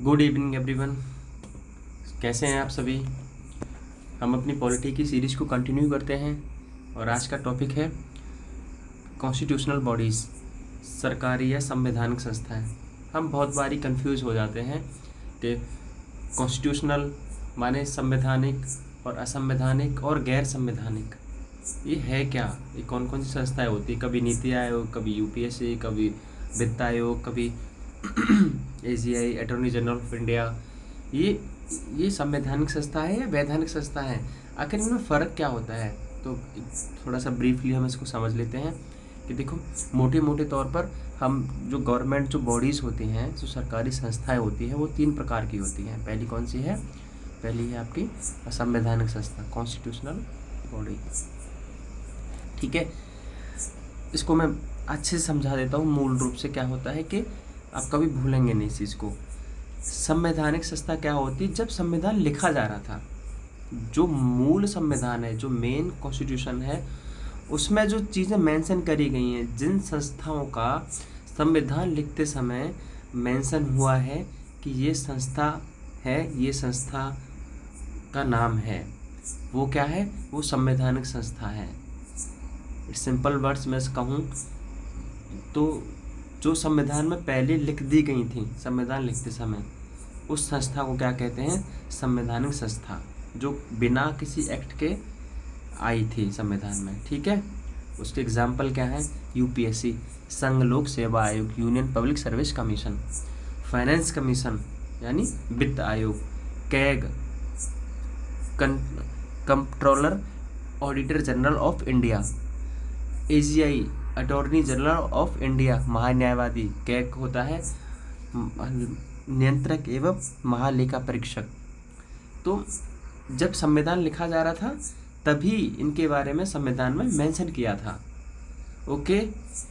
Good evening everyone. कैसे हैं आप सभी। हम अपनी पॉलिटी की सीरीज़ को कंटिन्यू करते हैं और आज का टॉपिक है कॉन्स्टिट्यूशनल बॉडीज़, सरकारी या संवैधानिक संस्थाएं। हम बहुत बारी कंफ्यूज हो जाते हैं कि कॉन्स्टिट्यूशनल माने संवैधानिक और असंवैधानिक और गैर संवैधानिक ये है क्या, ये कौन कौन सी संस्थाएं होती है। कभी नीति आयोग, कभी यूपीएससी, कभी वित्त आयोग, कभी AGI, attorney general of India. ये संवैधानिक संस्था है या वैधानिक संस्था है, आखिर इनमें फ़र्क क्या होता है। तो थोड़ा सा ब्रीफली हम इसको समझ लेते हैं कि देखो, मोटे मोटे तौर पर हम जो गवर्नमेंट जो बॉडीज़ होती हैं, जो सरकारी संस्थाएं होती हैं, वो 3 प्रकार की होती हैं। पहली कौन सी है? पहली है आपकी संवैधानिक संस्था, कॉन्स्टिट्यूशनल बॉडी। ठीक है, इसको मैं अच्छे से समझा देता हूँ। मूल रूप से क्या होता है कि आप कभी भूलेंगे नहीं इस चीज़ को। संवैधानिक संस्था क्या होती है? जब संविधान लिखा जा रहा था, जो मूल संविधान है, जो मेन कॉन्स्टिट्यूशन है, उसमें जो चीज़ें मेंशन करी गई हैं, जिन संस्थाओं का संविधान लिखते समय मेंशन हुआ है कि ये संस्था है, ये संस्था का नाम है, वो क्या है? वो संवैधानिक संस्था है। सिंपल वर्ड्स में कहूँ तो जो संविधान में पहले लिख दी गई थी संविधान लिखते समय, उस संस्था को क्या कहते हैं? संवैधानिक संस्था, जो बिना किसी एक्ट के आई थी संविधान में। ठीक है, उसके एग्जाम्पल क्या है? यूपीएससी, संघ लोक सेवा आयोग, union public service commission, finance commission यानी वित्त आयोग, CAG, controller auditor general of India, AGI, attorney general of India, महान्यायवादी। कैग होता है नियंत्रक एवं महालेखा परीक्षक। तो जब संविधान लिखा जा रहा था तभी इनके बारे में संविधान में मेंशन किया था। ओके,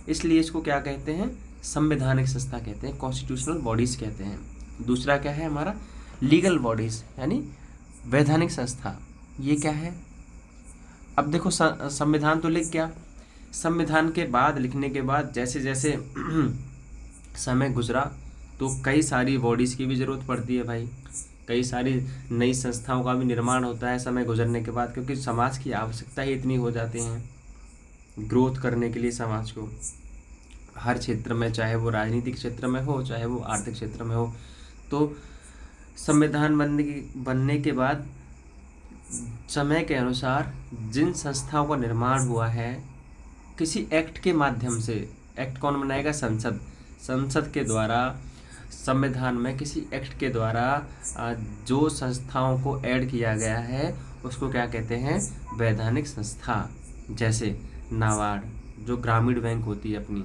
इसलिए इसको क्या कहते हैं? संवैधानिक संस्था कहते हैं, कॉन्स्टिट्यूशनल बॉडीज़ कहते हैं। दूसरा क्या है हमारा? लीगल बॉडीज़ यानी वैधानिक संस्था। ये क्या है? अब देखो, संविधान तो लिख गया, संविधान के बाद, लिखने के बाद जैसे जैसे समय गुजरा तो कई सारी बॉडीज़ की भी ज़रूरत पड़ती है भाई। कई सारी नई संस्थाओं का भी निर्माण होता है समय गुजरने के बाद, क्योंकि समाज की आवश्यकता ही इतनी हो जाती है ग्रोथ करने के लिए समाज को, हर क्षेत्र में, चाहे वो राजनीतिक क्षेत्र में हो, चाहे वो आर्थिक क्षेत्र में हो। तो संविधान बनने के बाद समय के अनुसार जिन संस्थाओं का निर्माण हुआ है, किसी एक्ट के माध्यम से, एक्ट कौन बनाएगा? संसद। संसद के द्वारा संविधान में किसी एक्ट के द्वारा जो संस्थाओं को ऐड किया गया है उसको क्या कहते हैं? वैधानिक संस्था। जैसे नाबार्ड, जो ग्रामीण बैंक होती है अपनी,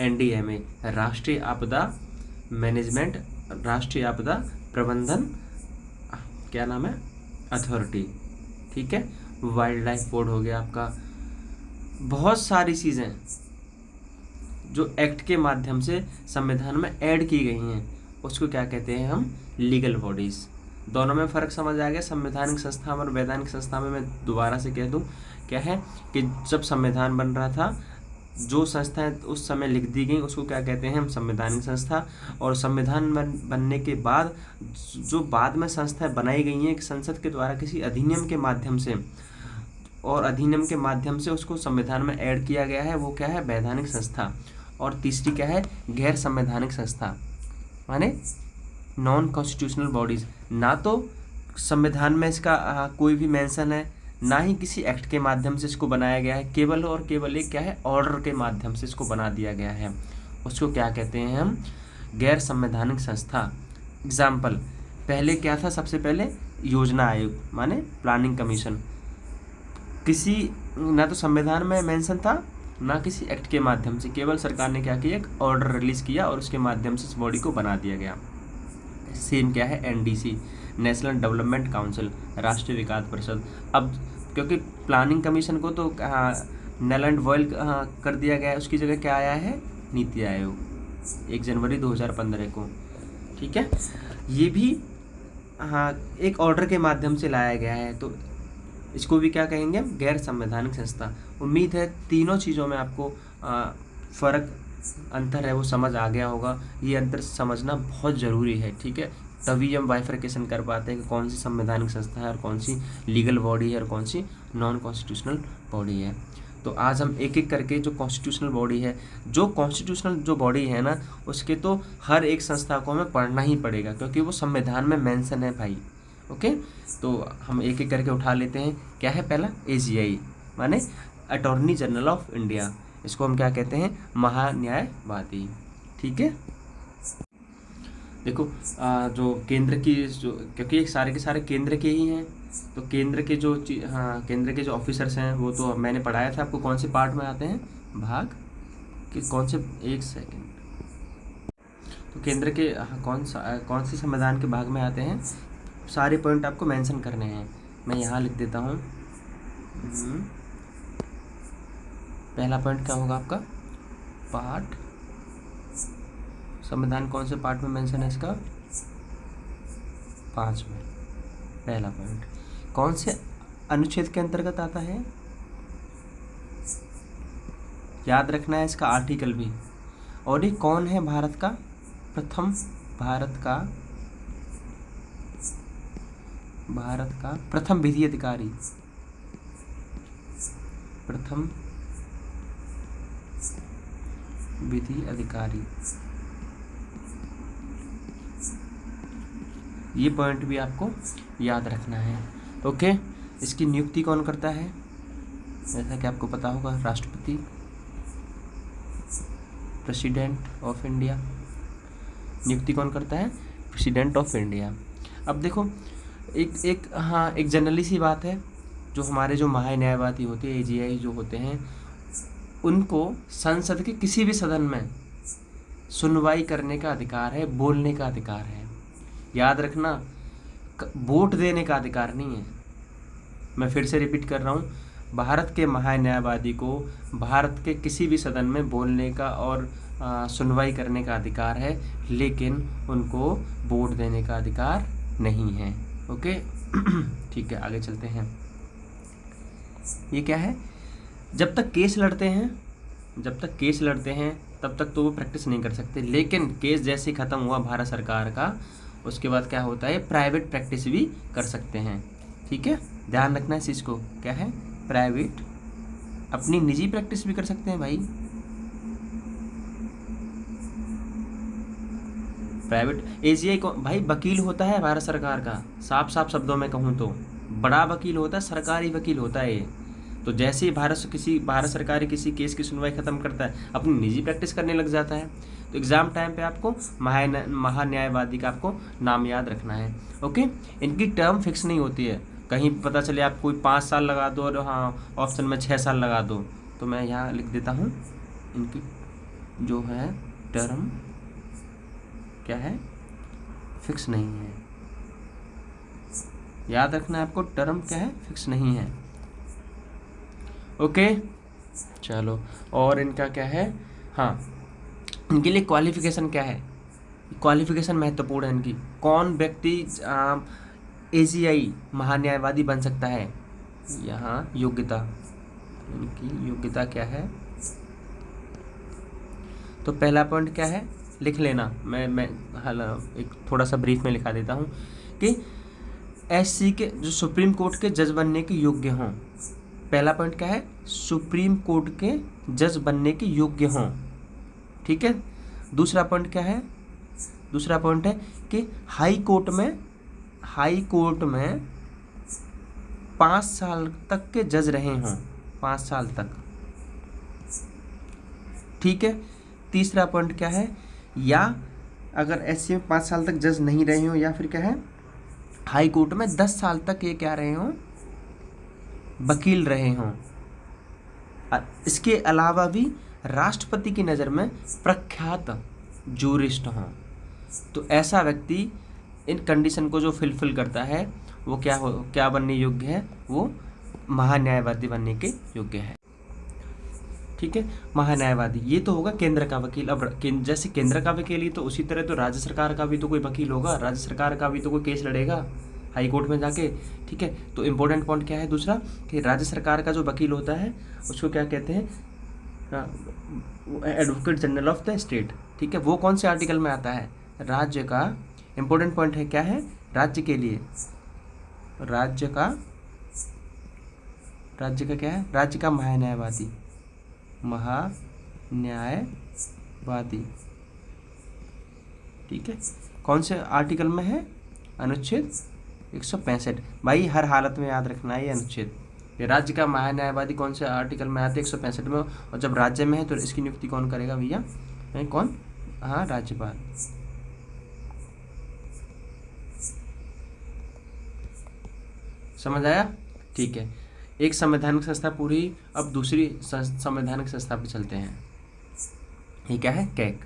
एनडीएमए, राष्ट्रीय आपदा मैनेजमेंट, राष्ट्रीय आपदा प्रबंधन, क्या नाम है? अथॉरिटी। ठीक है, वाइल्ड लाइफ बोर्ड हो गया आपका। बहुत सारी चीज़ें जो एक्ट के माध्यम से संविधान में ऐड की गई हैं उसको क्या कहते हैं हम? Legal bodies. दोनों में फ़र्क समझ आ गया? संवैधानिक संस्था और वैधानिक संस्था में मैं दोबारा से कह दूं, क्या है कि जब संविधान बन रहा था, जो संस्थाएं उस समय लिख दी गई उसको क्या कहते हैं हम? संवैधानिक संस्था। और संविधान बनने के बाद जो बाद में संस्थाएं बनाई गई हैं संसद के द्वारा किसी अधिनियम के माध्यम से, और अधिनियम के माध्यम से उसको संविधान में ऐड किया गया है, वो क्या है? वैधानिक संस्था। और तीसरी क्या है? गैर संवैधानिक संस्था, माने नॉन कॉन्स्टिट्यूशनल बॉडीज़। ना तो संविधान में इसका कोई भी मेंशन है, ना ही किसी एक्ट के माध्यम से इसको बनाया गया है, केवल और केवल एक क्या है? ऑर्डर के माध्यम से इसको बना दिया गया है। उसको क्या कहते हैं हम? गैर संवैधानिक संस्था। एग्जाम्पल, पहले क्या था? सबसे पहले योजना आयोग माने प्लानिंग कमीशन। किसी ना तो संविधान में मेंशन था, ना किसी एक्ट के माध्यम से, केवल सरकार ने क्या किया? एक ऑर्डर रिलीज़ किया और उसके माध्यम से इस बॉडी को बना दिया गया। सेम क्या है? एनडीसी, नेशनल डेवलपमेंट काउंसिल, राष्ट्रीय विकास परिषद। अब क्योंकि प्लानिंग कमीशन को तो नल एंड वॉइड कर दिया गया है, उसकी जगह क्या आया है? नीति आयोग, 1 जनवरी 2015 को। ठीक है, ये भी एक ऑर्डर के माध्यम से लाया गया है, तो इसको भी क्या कहेंगे? गैर संवैधानिक संस्था। उम्मीद है तीनों चीज़ों में आपको फ़र्क अंतर है वो समझ आ गया होगा। ये अंतर समझना बहुत ज़रूरी है, ठीक है, तभी हम बाइफरकेशन कर पाते हैं कि कौन सी संवैधानिक संस्था है और कौन सी लीगल बॉडी है और कौन सी नॉन कॉन्स्टिट्यूशनल बॉडी है। तो आज हम एक एक करके जो कॉन्स्टिट्यूशनल बॉडी है, जो कॉन्स्टिट्यूशनल जो बॉडी है ना, उसके तो हर एक संस्था को हमें पढ़ना ही पड़ेगा क्योंकि वो संविधान में मेंशन है भाई। ओके, तो हम एक एक करके उठा लेते हैं। क्या है पहला? AGI माने अटॉर्नी जनरल ऑफ इंडिया, इसको हम क्या कहते हैं? महान्यायवादी, ठीक है। देखो जो केंद्र की जो, क्योंकि ये सारे के सारे केंद्र के ही हैं, तो केंद्र के जो केंद्र के जो ऑफिसर्स हैं वो तो मैंने पढ़ाया था आपको कौन से पार्ट में आते हैं, भाग कि कौन से, एक सेकंड, तो केंद्र के कौन से संविधान के भाग में आते हैं, सारे पॉइंट आपको मेंशन करने हैं। मैं यहाँ लिख देता हूँ। पहला पॉइंट क्या होगा आपका? पार्ट, संविधान कौन से पार्ट में मेंशन है इसका? 5 में। पहला पॉइंट कौन से अनुच्छेद के अंतर्गत आता है? याद रखना है इसका आर्टिकल भी। और ये कौन है भारत का प्रथम विधि अधिकारी? प्रथम विधि अधिकारी, ये पॉइंट भी आपको याद रखना है। ओके, इसकी नियुक्ति कौन करता है? जैसा कि आपको पता होगा, राष्ट्रपति, प्रेसिडेंट ऑफ इंडिया। नियुक्ति कौन करता है? President of India. अब देखो एक जनरली सी बात है, जो हमारे जो महान्यायवादी होते हैं, AGI जो होते हैं, उनको संसद के किसी भी सदन में सुनवाई करने का अधिकार है, बोलने का अधिकार है। याद रखना, वोट देने का अधिकार नहीं है। मैं फिर से रिपीट कर रहा हूँ, भारत के महान्यायवादी को भारत के किसी भी सदन में बोलने का और सुनवाई करने का अधिकार है, लेकिन उनको वोट देने का अधिकार नहीं है। ओके ठीक है, आगे चलते हैं। ये क्या है? जब तक केस लड़ते हैं तब तक तो वो प्रैक्टिस नहीं कर सकते, लेकिन केस जैसे ख़त्म हुआ भारत सरकार का, उसके बाद क्या होता है? प्राइवेट प्रैक्टिस भी कर सकते हैं, ठीक है, ध्यान रखना है इस चीज़ को। क्या है? प्राइवेट, अपनी निजी प्रैक्टिस भी कर सकते हैं भाई। प्राइवेट AGI को भाई वकील होता है भारत सरकार का, साफ शब्दों में कहूँ तो बड़ा वकील होता है, सरकारी वकील होता है ये। तो जैसे ही भारत सरकार किसी केस की सुनवाई खत्म करता है, अपनी निजी प्रैक्टिस करने लग जाता है। तो एग्ज़ाम टाइम पे आपको महान्यायवादी का आपको नाम याद रखना है। ओके, इनकी टर्म फिक्स नहीं होती है, कहीं पता चले आप कोई 5 साल लगा दो और ऑप्शन में 6 साल लगा दो। तो मैं यहाँ लिख देता हूँ, इनकी जो है टर्म क्या है? फिक्स नहीं है। याद रखना है आपको, टर्म क्या है? फिक्स नहीं है। ओके चलो, और इनका क्या है? इनके लिए क्वालिफिकेशन क्या है? क्वालिफिकेशन महत्वपूर्ण है इनकी। कौन व्यक्ति AGI महान्यायवादी बन सकता है? यहाँ योग्यता, इनकी योग्यता क्या है? तो पहला पॉइंट क्या है? लिख लेना, मैं एक थोड़ा सा ब्रीफ में लिखा देता हूँ कि SC के जो सुप्रीम कोर्ट के जज बनने के योग्य हों। पहला पॉइंट क्या है? सुप्रीम कोर्ट के जज बनने के योग्य हों, ठीक है। दूसरा पॉइंट क्या है? दूसरा पॉइंट है कि हाई कोर्ट में 5 साल तक के जज रहे हों, 5 साल तक, ठीक है। तीसरा पॉइंट क्या है? या अगर SC में 5 साल तक जज नहीं रहे हों, या फिर क्या है, हाई कोर्ट में 10 साल तक ये क्या रहे हों? वकील रहे हों। इसके अलावा भी राष्ट्रपति की नज़र में प्रख्यात जूरिस्ट हों। तो ऐसा व्यक्ति इन कंडीशन को जो फिलफिल करता है वो क्या बनने योग्य है? वो महान्यायवादी बनने के योग्य है, ठीक है। महान्यायवादी ये तो होगा केंद्र का वकील। अब जैसे केंद्र का वकील ही, तो उसी तरह तो राज्य सरकार का भी तो कोई वकील होगा, राज्य सरकार का भी तो कोई केस लड़ेगा हाई कोर्ट में जाके, ठीक है। तो इम्पोर्टेंट पॉइंट क्या है दूसरा, कि राज्य सरकार का जो वकील होता है उसको क्या कहते हैं? Advocate general of the state, ठीक है। वो कौन से आर्टिकल में आता है? राज्य का, इंपॉर्टेंट पॉइंट है क्या है, राज्य के लिए, राज्य का क्या है, राज्य का महान्यायवादी, महान्यायवादी, ठीक है। कौन से आर्टिकल में है? अनुच्छेद 165। भाई हर हालत में याद रखना है ये अनुच्छेद। ये राज्य का महान्यायवादी कौन से आर्टिकल में आते हैं? 165 में। और जब राज्य में है तो इसकी नियुक्ति कौन करेगा भैया? कौन? हाँ, राज्यपाल। समझ आया? ठीक है। एक संवैधानिक संस्था पूरी, अब दूसरी संवैधानिक संस्था पे चलते हैं। ये क्या है? कैग।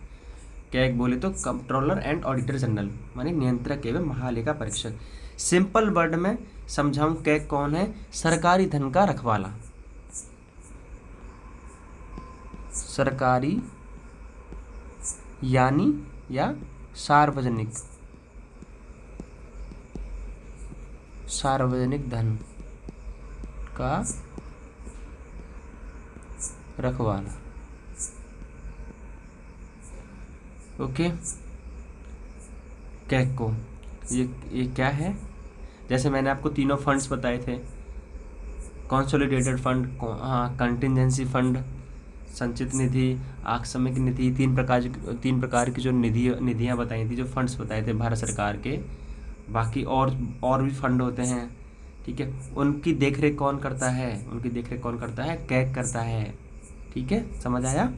कैग बोले तो कंट्रोलर एंड ऑडिटर जनरल, माने नियंत्रक एवं महालेखा परीक्षक। सिंपल वर्ड में समझाऊं, कैग कौन है? सरकारी धन का रखवाला, सरकारी यानी या सार्वजनिक धन का रखवाला। ओके, कैग को ये क्या है? जैसे मैंने आपको तीनों फंड्स बताए थे, कंसोलिडेटेड फंड, हाँ, कंटिजेंसी फंड, संचित निधि, आकस्मिक निधि, तीन प्रकार की जो निधियाँ बताई थी, जो फंड्स बताए थे भारत सरकार के। बाकी और भी फंड होते हैं, ठीक है। उनकी देखरेख कौन करता है? उनकी देखरेख कौन करता है? कैग करता है, ठीक है। समझ आया?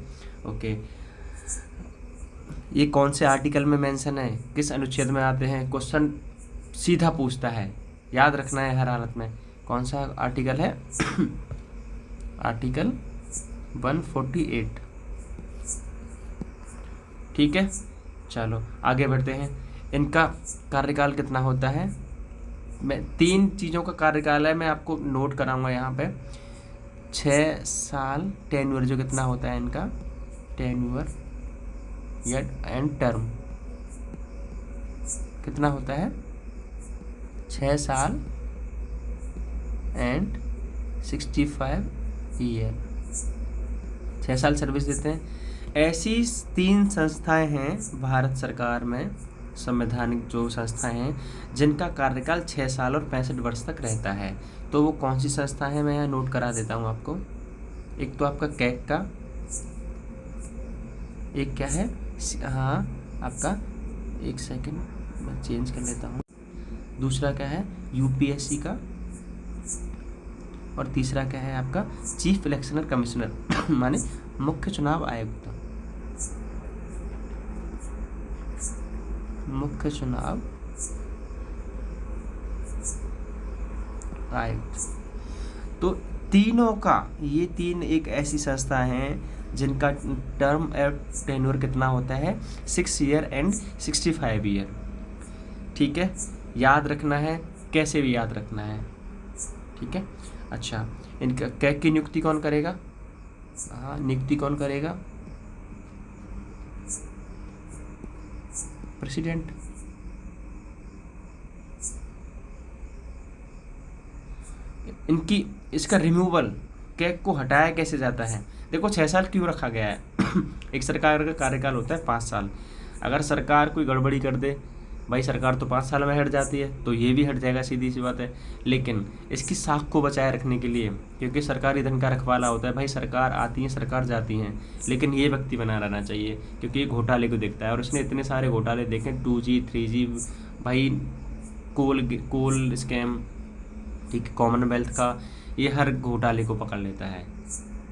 ओके। ये कौन से आर्टिकल में मेंशन है? किस अनुच्छेद में आते हैं? क्वेश्चन सीधा पूछता है, याद रखना है हर हालत में। कौन सा आर्टिकल है? आर्टिकल 148, ठीक है। चलो आगे बढ़ते हैं। इनका कार्यकाल कितना होता है? मैं 3 चीज़ों का कार्यकाल है, मैं आपको नोट कराऊंगा यहाँ पे। 6 साल टेन्योर, जो कितना होता है इनका टेन्योर एंड टर्म, कितना होता है? 6 साल एंड 65 ईयर, 6 साल सर्विस देते हैं। ऐसी 3 संस्थाएं हैं भारत सरकार में, संवैधानिक जो संस्थाएं हैं, जिनका कार्यकाल 6 साल और 65 वर्ष तक रहता है। तो वो कौन सी संस्था है? मैं यहाँ नोट करा देता हूँ आपको। एक तो आपका कैग का, एक क्या है, हाँ आपका, एक सेकंड मैं चेंज कर लेता हूँ, दूसरा क्या है यूपीएससी का, और तीसरा क्या है आपका चीफ इलेक्शनल कमिश्नर माने मुख्य चुनाव आयुक्त, मुख्य चुनाव आयुक्त। तो तीनों का, ये 3 एक ऐसी संस्था हैं जिनका टर्म और टेन्योर कितना होता है? 6 ईयर एंड 65 ईयर, ठीक है। याद रखना है, कैसे भी याद रखना है, ठीक है। अच्छा, इनका कैग की नियुक्ति कौन करेगा? हाँ, नियुक्ति कौन करेगा? प्रेसिडेंट। इनकी, इसका रिमूवल, कैग को हटाया कैसे जाता है? देखो 6 साल क्यों रखा गया है? एक सरकार का कार्यकाल होता है 5 साल। अगर सरकार कोई गड़बड़ी कर दे, भाई सरकार तो 5 साल में हट जाती है, तो ये भी हट जाएगा, सीधी सी बात है। लेकिन इसकी साख को बचाए रखने के लिए, क्योंकि सरकारी धन का रखवाला होता है, भाई सरकार आती है, सरकार जाती हैं, लेकिन ये व्यक्ति बना रहना चाहिए, क्योंकि ये घोटाले को देखता है, और उसने इतने सारे घोटाले देखे, 2G 3G, भाई कोल स्कैम, ठीक, कॉमनवेल्थ का, ये हर घोटाले को पकड़ लेता है।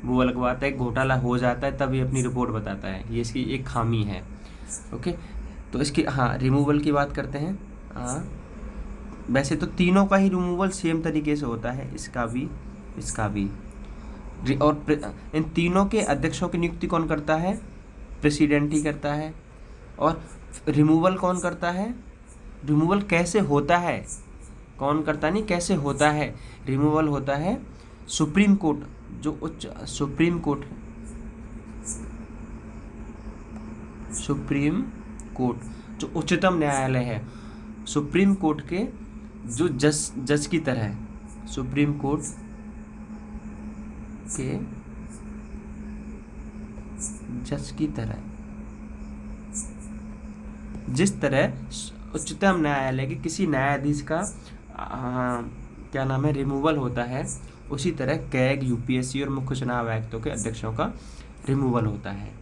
वो अलग बात है, घोटाला हो जाता है तब ये अपनी रिपोर्ट बताता है, ये इसकी एक खामी है। ओके, तो इसकी, हाँ, रिमूवल की बात करते हैं। हाँ, वैसे तो तीनों का ही रिमूवल सेम तरीके से होता है, इसका भी, इसका भी। और इन तीनों के अध्यक्षों की नियुक्ति कौन करता है? प्रेसिडेंट ही करता है। और रिमूवल कौन करता है? रिमूवल कैसे होता है? कौन करता नहीं, कैसे होता है? रिमूवल होता है सुप्रीम कोर्ट, जो उच्च सुप्रीम कोर्ट जो उच्चतम न्यायालय है, सुप्रीम कोर्ट के जो जज की तरह, सुप्रीम कोर्ट के जज की तरह, जिस तरह उच्चतम न्यायालय के किसी न्यायाधीश का क्या नाम है रिमूवल होता है, उसी तरह कैग, यूपीएससी और मुख्य चुनाव आयुक्तों के अध्यक्षों का रिमूवल होता है।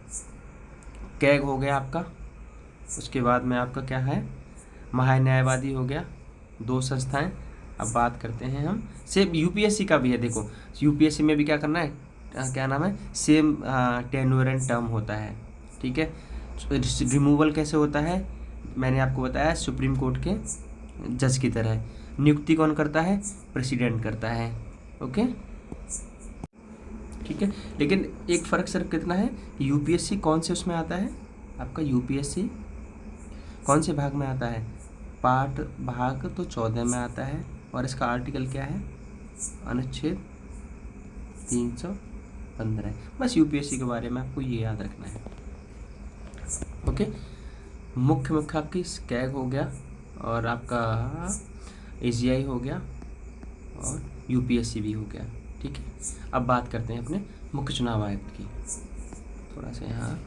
कैग हो गया आपका, उसके बाद में आपका क्या है, महान्यायवादी हो गया, 2 संस्थाएं। अब बात करते हैं हम, सेम यूपीएससी का भी है। देखो यूपीएससी में भी क्या करना है, क्या नाम है, सेम टेन्योर एंड टर्म होता है, ठीक है। रिमूवल कैसे होता है, मैंने आपको बताया, सुप्रीम कोर्ट के जज की तरह। नियुक्ति कौन करता है, प्रेसिडेंट करता है, ओके, ठीक है। लेकिन एक फ़र्क सिर्फ कितना है, यूपीएससी कौन से उसमें आता है, आपका यूपीएससी कौन से भाग में आता है, पार्ट भाग तो 14 में आता है, और इसका आर्टिकल क्या है, अनुच्छेद 315। बस यूपीएससी के बारे में आपको ये याद रखना है, ओके। मुख्य आपकी कैग हो गया, और आपका एजीआई हो गया, और यूपीएससी भी हो गया, ठीक है। अब बात करते हैं अपने मुख्य चुनाव आयुक्त की। थोड़ा सा यहाँ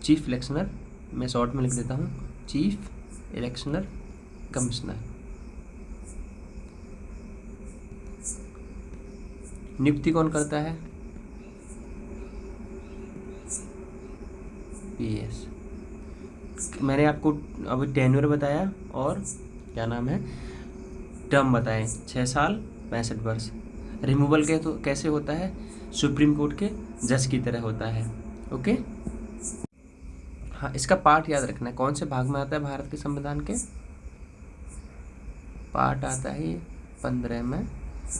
चीफ इलेक्शनर, मैं शॉर्ट में लिख देता हूँ, चीफ इलेक्शनर कमिश्नर। नियुक्ति कौन करता है, पीएस। मैंने आपको अभी टेन्योर बताया और क्या नाम है टर्म बताए, 6 साल 65 वर्ष। रिमूवल के तो कैसे होता है, सुप्रीम कोर्ट के जज की तरह होता है, ओके। हाँ, इसका पार्ट याद रखना है, कौन से भाग में आता है भारत के संविधान के, पार्ट आता है ये 15 में।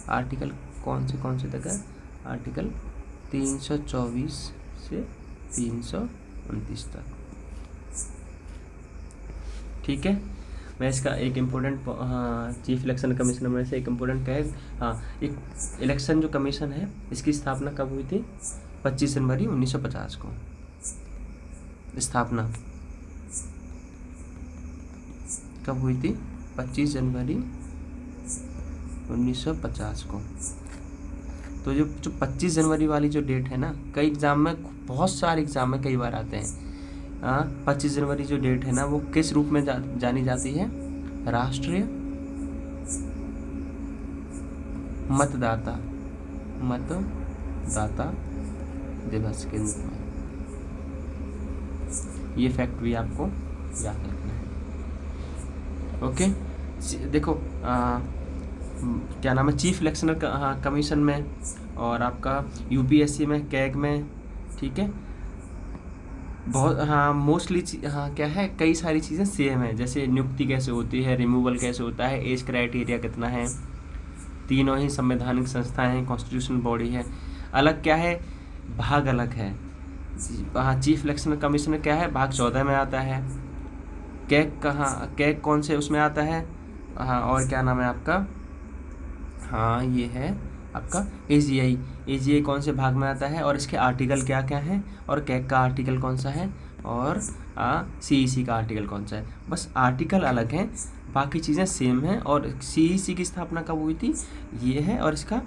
आर्टिकल कौन से तक है, आर्टिकल 324 से 329 तक, ठीक है। मैं इसका एक इम्पोर्टेंट, चीफ इलेक्शन कमीशनर में से एक इम्पोर्टेंट क्या है, हाँ, एक इलेक्शन जो कमीशन है इसकी स्थापना कब हुई थी, 25 जनवरी 1950 को स्थापना कब हुई थी, 25 जनवरी 1950 को। तो जो 25 जनवरी वाली जो डेट है ना, कई एग्ज़ाम में, बहुत सारे एग्ज़ाम में कई बार आते हैं। 25 जनवरी जो डेट है ना, वो किस रूप में जानी जाती है, राष्ट्रीय मतदाता दिवस के रूप में। ये फैक्ट भी आपको याद रखना है, ओके। देखो क्या नाम है, चीफ इलेक्शनर कमीशन में, और आपका यूपीएससी में, कैग में, ठीक है। बहुत, हाँ, मोस्टली हाँ क्या है, कई सारी चीज़ें सेम है, जैसे नियुक्ति कैसे होती है, रिमूवल कैसे होता है, एज क्राइटेरिया कितना है, तीनों ही संवैधानिक संस्थाएं हैं, कॉन्स्टिट्यूशनल बॉडी है। अलग क्या है, भाग अलग है। हाँ, चीफ इलेक्शन कमिश्नर क्या है, भाग 14 में आता है। कैग कौन से उसमें आता है, हाँ, और क्या नाम है आपका, हाँ, ये है आपका एजीआई कौन से भाग में आता है, और इसके आर्टिकल क्या क्या हैं, और कैग का आर्टिकल कौन सा है, और सीईसी का आर्टिकल कौन सा है। बस आर्टिकल अलग हैं, बाकी चीज़ें सेम हैं। और सीईसी की स्थापना कब हुई थी, ये है, और इसका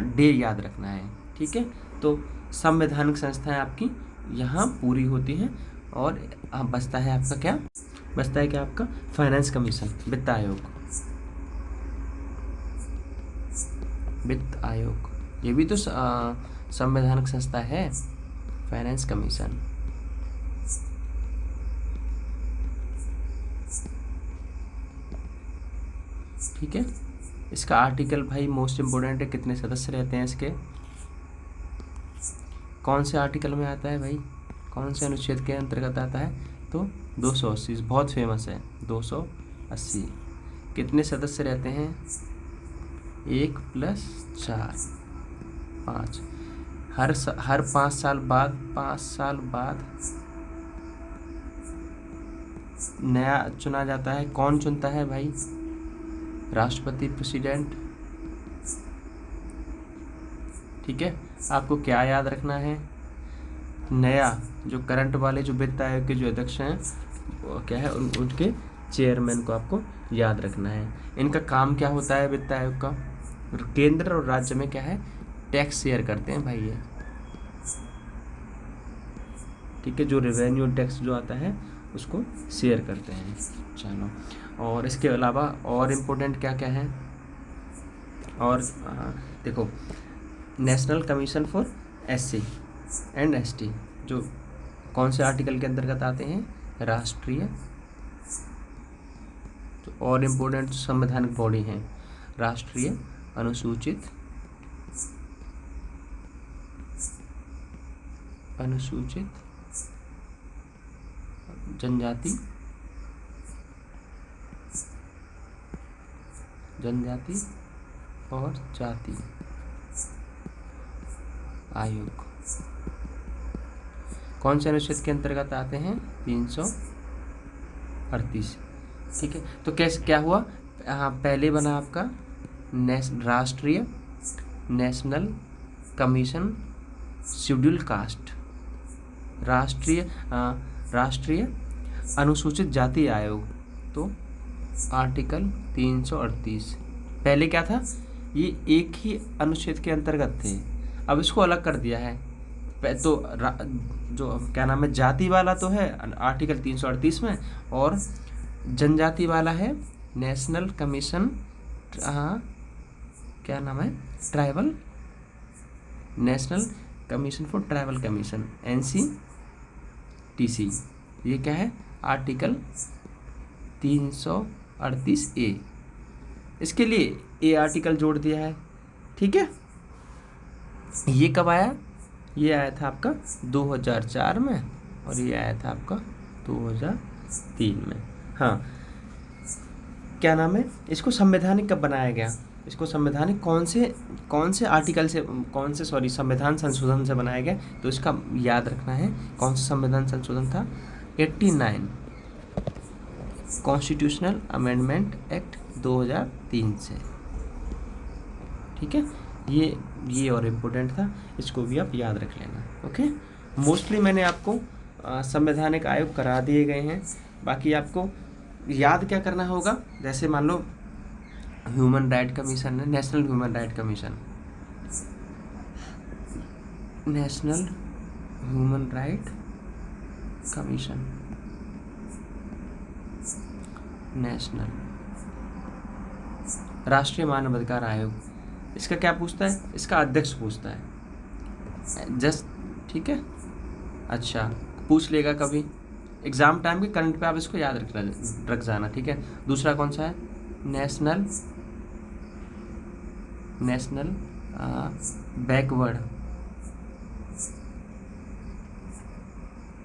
डे याद रखना है, ठीक है। तो संवैधानिक संस्थाएं आपकी यहाँ पूरी होती हैं। और बचता है आपका क्या, आपका फाइनेंस कमीशन, वित्त आयोग, ये भी तो संवैधानिक संस्था है, फाइनेंस कमीशन, ठीक है। इसका आर्टिकल भाई मोस्ट इम्पोर्टेंट है, कितने सदस्य रहते हैं इसके, कौन से आर्टिकल में आता है भाई, कौन से अनुच्छेद के अंतर्गत आता है, तो 280, बहुत फेमस है 280। कितने सदस्य रहते हैं, 1 + 4 5। हर 5 साल बाद नया चुना जाता है। कौन चुनता है भाई, राष्ट्रपति, प्रेसिडेंट, ठीक है। आपको क्या याद रखना है, नया जो करंट वाले जो वित्त आयोग के जो अध्यक्ष हैं वो क्या है, उनके चेयरमैन को आपको याद रखना है। इनका काम क्या होता है वित्त आयोग का, केंद्र और राज्य में क्या है, टैक्स शेयर करते हैं भाई ये, ठीक है, जो रेवेन्यू टैक्स जो आता है उसको शेयर करते हैं। चलो, और इसके अलावा और इम्पोर्टेंट क्या क्या है, और देखो, national commission for SC and ST जो कौन से आर्टिकल के अंतर्गत आते हैं, राष्ट्रीय, तो और इम्पोर्टेंट संवैधानिक बॉडी हैं, राष्ट्रीय अनुसूचित जनजाति और जाति आयोग। कौन से अनुच्छेद के अंतर्गत आते हैं, 338। ठीक है, तो कैसे क्या हुआ, पहले बना आपका राष्ट्रीय नेशनल कमीशन शेड्यूल कास्ट, राष्ट्रीय अनुसूचित जाति आयोग, तो आर्टिकल 338। पहले क्या था, ये एक ही अनुच्छेद के अंतर्गत थे, अब इसको अलग कर दिया है। तो जो क्या नाम है, जाति वाला तो है आर्टिकल 338 में, और जनजाति वाला है नेशनल कमीशन, क्या नाम है, tribal, national commission for tribal commission, NCTC। ये क्या है, आर्टिकल 338A। इसके लिए ए आर्टिकल जोड़ दिया है। ठीक है, ये कब आया, ये आया था आपका 2004 में, और ये आया था आपका 2003 में। हाँ, क्या नाम है, इसको संवैधानिक कब बनाया गया, इसको संवैधानिक कौन से आर्टिकल से, संविधान संशोधन से बनाया गया, तो इसका याद रखना है, कौन सा संविधान संशोधन था, 89 कॉन्स्टिट्यूशनल अमेंडमेंट एक्ट 2003 से। ठीक है, ये और इम्पोर्टेंट था, इसको भी आप याद रख लेना। ओके, मोस्टली मैंने आपको संवैधानिक आयोग करा दिए गए हैं, बाकी आपको याद क्या करना होगा, जैसे मान लो ह्यूमन राइट कमीशन है, national human right commission, national human right commission, national राष्ट्रीय मानवाधिकार आयोग, इसका क्या पूछता है, इसका अध्यक्ष पूछता है जस्ट। ठीक है, अच्छा, पूछ लेगा कभी एग्जाम टाइम के करंट पे, आप इसको याद रख जाना। ठीक है, दूसरा कौन सा है, नेशनल बैकवर्ड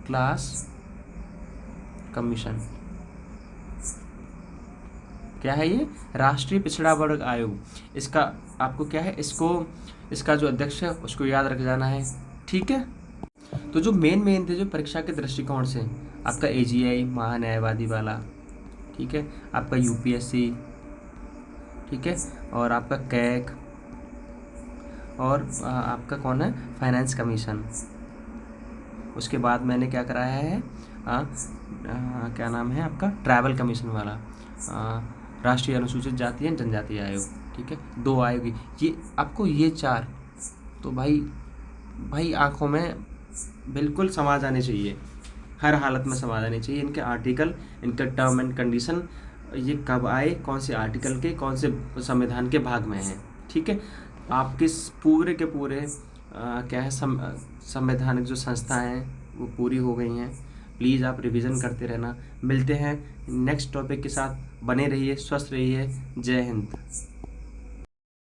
क्लास कमीशन, क्या है ये, राष्ट्रीय पिछड़ा वर्ग आयोग। इसका आपको क्या है, इसका जो अध्यक्ष है उसको याद रख जाना है। ठीक है, तो जो मेन थे जो परीक्षा के दृष्टिकोण से, आपका AGI महान्यायवादी वाला, ठीक है, आपका UPSC, ठीक है, और आपका कैग, और आपका कौन है, फाइनेंस कमीशन। उसके बाद मैंने क्या कराया है, क्या नाम है आपका, ट्राइबल कमीशन वाला, राष्ट्रीय अनुसूचित जाति एवं जनजाति आयोग। ठीक है, 2 आयोग, ये आपको ये 4 तो भाई आंखों में बिल्कुल समा जाने चाहिए, हर हालत में समा जाने चाहिए। इनके आर्टिकल, इनका टर्म एंड कंडीशन, ये कब आए, कौन से आर्टिकल के, कौन से संविधान के भाग में हैं। ठीक है, आपके पूरे के पूरे क्या है, संवैधानिक जो संस्थाएं हैं वो पूरी हो गई हैं। प्लीज़ आप रिवीजन करते रहना। मिलते हैं नेक्स्ट टॉपिक के साथ, बने रहिए, स्वस्थ रहिए। जय हिंद।